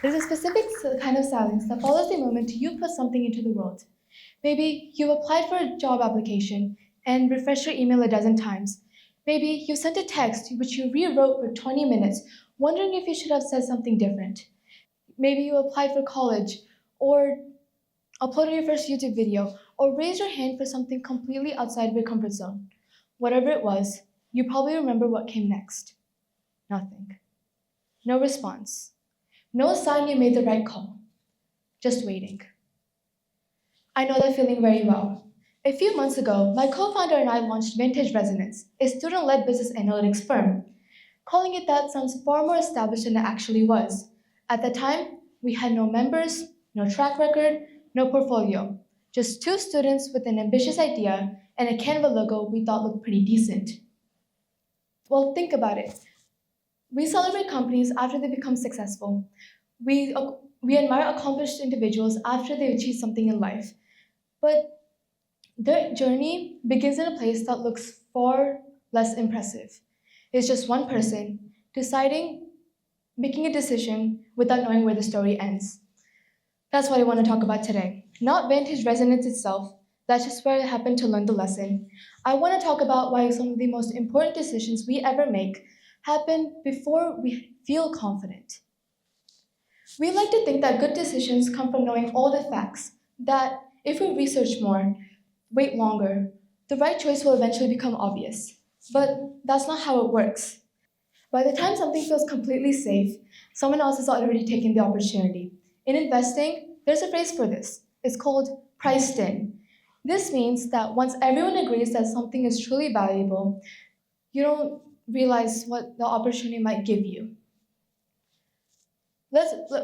There's a specific kind of silence that follows the moment you put something into the world. Maybe you applied for a job application and refreshed your email a dozen times. Maybe you sent a text which you rewrote for 20 minutes, wondering if you should have said something different. Maybe you applied for college, or uploaded your first YouTube video, or raised your hand for something completely outside of your comfort zone. Whatever it was, you probably remember what came next. Nothing. No response. No sign you made the right call. Just waiting. I know that feeling very well. A few months ago, my co founder and I launched Vintage Resonance, a student led business analytics firm. Calling it that sounds far more established than it actually was. At the time, we had no members, no track record, no portfolio. Just two students with an ambitious idea and a Canva logo we thought looked pretty decent. Well, think about it. We celebrate companies after they become successful. We admire accomplished individuals after they achieve something in life. But their journey begins in a place that looks far less impressive. It's just one person making a decision without knowing where the story ends. That's what I want to talk about today. Not vintage resonance itself, that's just where I happen to learn the lesson. I want to talk about why some of the most important decisions we ever make happen before we feel confident. We like to think that good decisions come from knowing all the facts, that if we research more, wait longer, the right choice will eventually become obvious. But that's not how it works. By the time something feels completely safe, someone else has already taken the opportunity. In investing, there's a phrase for this. It's called priced in. This means that once everyone agrees that something is truly valuable, you don't realize what the opportunity might give you.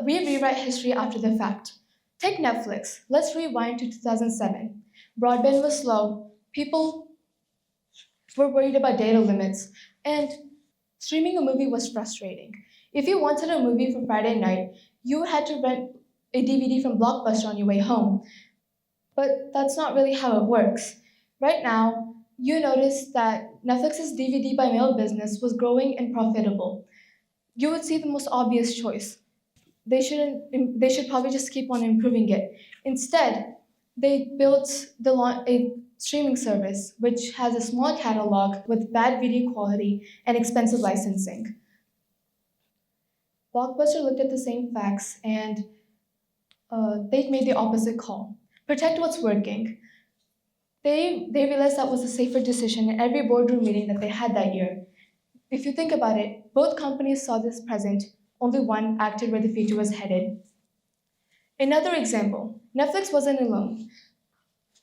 We rewrite history after the fact. Take Netflix. Let's rewind to 2007. Broadband was slow. People were worried about data limits, and streaming a movie was frustrating. If you wanted a movie for Friday night, you had to rent a DVD from Blockbuster on your way home. But that's not really how it works. Right now, you notice that Netflix's DVD by mail business was growing and profitable. You would see the most obvious choice. They should probably just keep on improving it. Instead, they built a streaming service which has a small catalog with bad video quality and expensive licensing. Blockbuster looked at the same facts and they made the opposite call. Protect what's working. They realized that was a safer decision in every boardroom meeting that they had that year. If you think about it, both companies saw this present, only one acted where the future was headed. Another example, Netflix wasn't alone.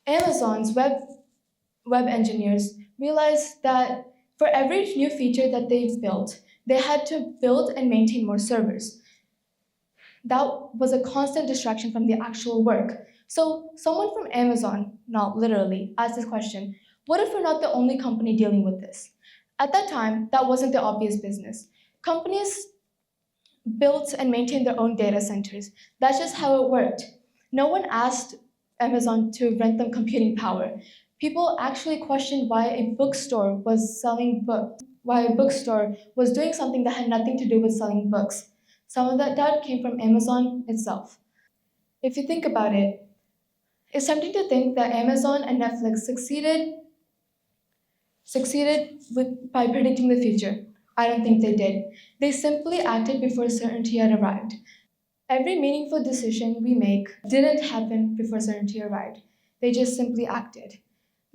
Amazon's web engineers realized that for every new feature that they've built, they had to build and maintain more servers. That was a constant distraction from the actual work. So someone from Amazon, not literally, asked this question, what if we're not the only company dealing with this? At that time, that wasn't the obvious business. Companies built and maintained their own data centers. That's just how it worked. No one asked Amazon to rent them computing power. People actually questioned why a bookstore was selling books, why a bookstore was doing something that had nothing to do with selling books. Some of that doubt came from Amazon itself. If you think about it, it's tempting to think that Amazon and Netflix by predicting the future. I don't think they did. They simply acted before certainty had arrived. Every meaningful decision we make didn't happen before certainty arrived. They just simply acted.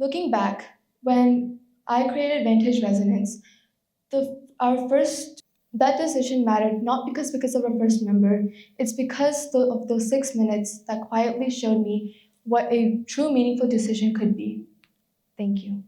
Looking back, when I created Vintage Resonance, our first that decision mattered not because of our first member. It's because of those 6 minutes that quietly showed me what a true meaningful decision could be. Thank you.